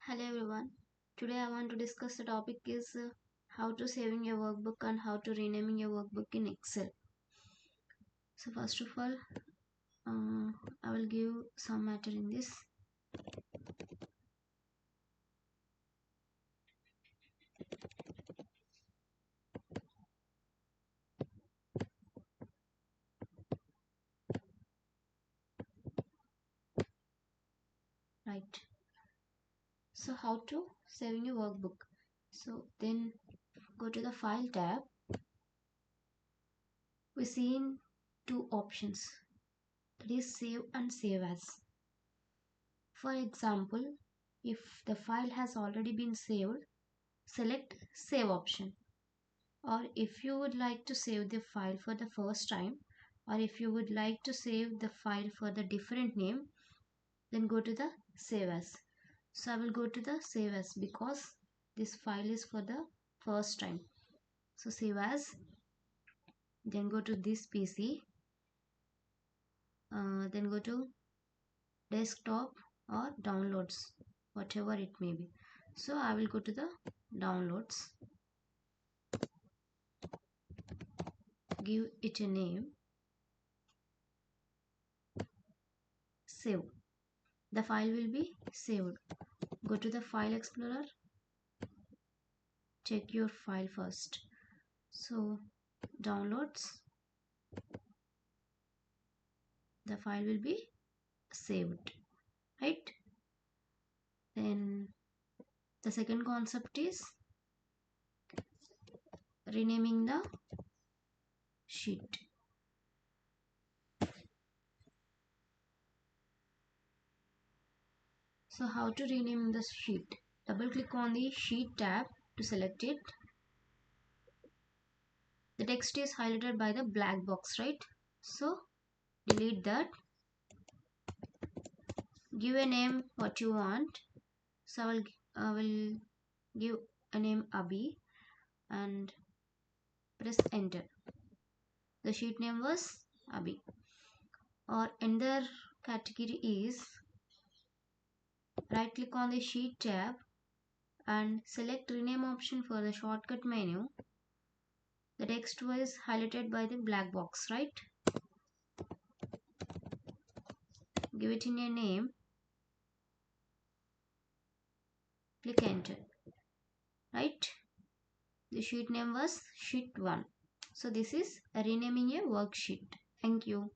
Hello everyone. Today I want to discuss the topic is how to saving your workbook and how to renaming your workbook in Excel. So first of all, I will give some matter in this. Right. So how to saving your workbook. So then go to the file tab. We see in two options. That is save and save as. For example, if the file has already been saved, select save option. Or if you would like to save the file for the first time, or if you would like to save the file for the different name, then go to the save as. So I will go to the save as because this file is for the first time. So save as, then go to this PC, then go to desktop or downloads, whatever it may be. So I will go to the downloads, give it a name, save. The file will be saved. Go to the file explorer, check your file first. So downloads, the file will be saved, right? Then the second concept is renaming the sheet. So how to rename the sheet? Double click on the sheet tab to select it. The text is highlighted by the black box, right? So delete that. Give a name what you want. So I will give a name Abhi and press enter. The sheet name was Abhi. Or another category is right click on the sheet tab and select rename option for the shortcut menu. The text was highlighted by the black box, right? Give it in a name, click enter, right? The sheet name was sheet 1. So this is renaming a worksheet. Thank you.